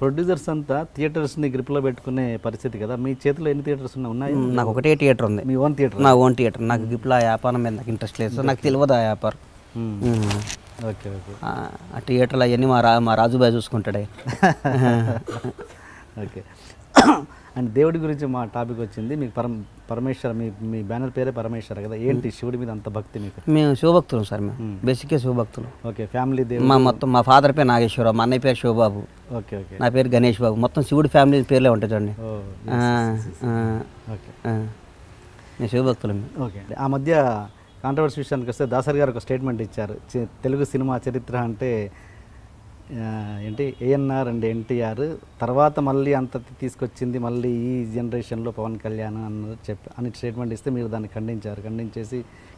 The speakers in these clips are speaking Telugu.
ప్రొడ్యూసర్స్ అంతా థియేటర్స్ని గ్రిప్లో పెట్టుకునే పరిస్థితి కదా, మీ చేతిలో ఎన్ని థియేటర్స్ ఉన్నాయి? నాకు ఒకటే థియేటర్ ఉంది. మీ ఓన్ థియేటర్? నా ఓన్ థియేటర్. నాకు గ్రిప్లో ఆ వ్యాపారం మీద నాకు ఇంట్రెస్ట్ లేదు సార్, నాకు తెలియదు ఆ వ్యాపారం. Okay okay. ఆ థియేటర్లు అవన్నీ మా రాజుబాయ్ చూసుకుంటాడే. ఓకే. అండ్ దేవుడి గురించి మా టాపిక్ వచ్చింది. మీకు పరమేశ్వర, మీ బ్యానర్ పేరే పరమేశ్వర కదా, ఏంటి శివుడి మీద అంత భక్తి మీకు? మేము శివభక్తులు సార్, మేము బేసిక్గా శివభక్తులు. ఓకే. ఫ్యామిలీ మొత్తం మా ఫాదర్ పేరు నాగేశ్వరరావు, మా అన్నయ్య పేరు శివబాబు. Okay okay. నా పేరు గణేష్ బాబు. మొత్తం శివుడి ఫ్యామిలీ పేర్లే ఉంటాయి చూడండి. ఓకే. మేము శివభక్తులు. ఓకే. ఆ మధ్య కాంట్రవర్సీ విషయానికి వస్తే దాసరి గారు ఒక స్టేట్మెంట్ ఇచ్చారు. తెలుగు సినిమా చరిత్ర అంటే ఏంటి ఏఎన్ఆర్ అండ్ ఎన్టీఆర్ తర్వాత మళ్ళీ అంత తీసుకొచ్చింది మళ్ళీ ఈ జనరేషన్లో పవన్ కళ్యాణ్ అని స్టేట్మెంట్ ఇస్తే మీరు దాన్ని ఖండించారు.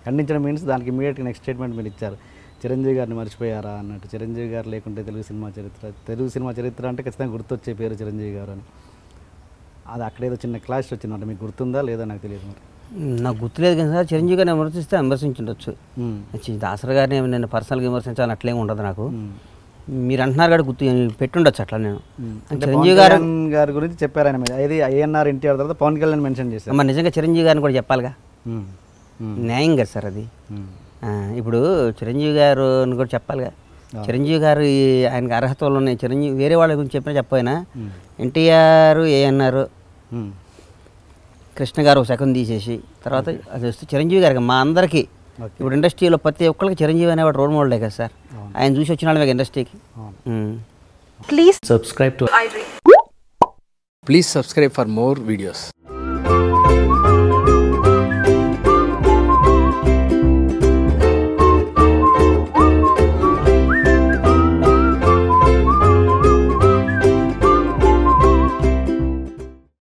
ఖండించడం మీన్స్ దానికి ఇమీడియట్గా నెక్స్ట్ స్టేట్మెంట్ మీరు ఇచ్చారు, చిరంజీవి గారిని మర్చిపోయారా అన్నట్టు. చిరంజీవి గారు లేకుంటే తెలుగు సినిమా చరిత్ర అంటే ఖచ్చితంగా గుర్తొచ్చే పేరు చిరంజీవి గారు అని. అది అక్కడేదో చిన్న క్లాష్ వచ్చిందంట, మీకు గుర్తుందా లేదా నాకు తెలియదు. మరి నాకు గుర్తులేదు కానీ సార్, చిరంజీవి గారిని విమర్శిస్తే విమర్శించుండొచ్చు. దాసరి గారిని నేను పర్సనల్గా విమర్శించాలని అట్లేమి ఉండదు నాకు. మీరు అంటున్నారు కాబట్టి గుర్తు పెట్టుండొచ్చు అట్లా. నేను చిరంజీవి గారి గురించి చెప్పారు ఆయన, అది ఏఎన్ఆర్ ఎన్టీఆర్ తర్వాత పవన్ కళ్యాణ్ మెన్షన్ చేశారు. మరి నిజంగా చిరంజీవి గారిని కూడా చెప్పాలిగా, న్యాయం కదా సార్ అది. ఇప్పుడు చిరంజీవి గారిని కూడా చెప్పాలిగా. చిరంజీవి గారు ఆయనకి అర్హతలు ఉన్నాయి. చిరంజీవి వేరే వాళ్ళ గురించి చెప్పినా చెప్పైనా ఎన్టీఆర్ ఏఎన్ఆర్ కృష్ణ గారు ఒక సెకండ్ తీసేసి తర్వాత అది వస్తే చిరంజీవి గారికి మా అందరికీ ఇప్పుడు ఇండస్ట్రీలో ప్రతి ఒక్కరికి చిరంజీవి అనేవాడు రోల్ మోడలే కదా సార్. ఆయన చూసి వచ్చిన వాళ్ళమే ఇండస్ట్రీకి. Please subscribe to iDream. Please subscribe for more videos.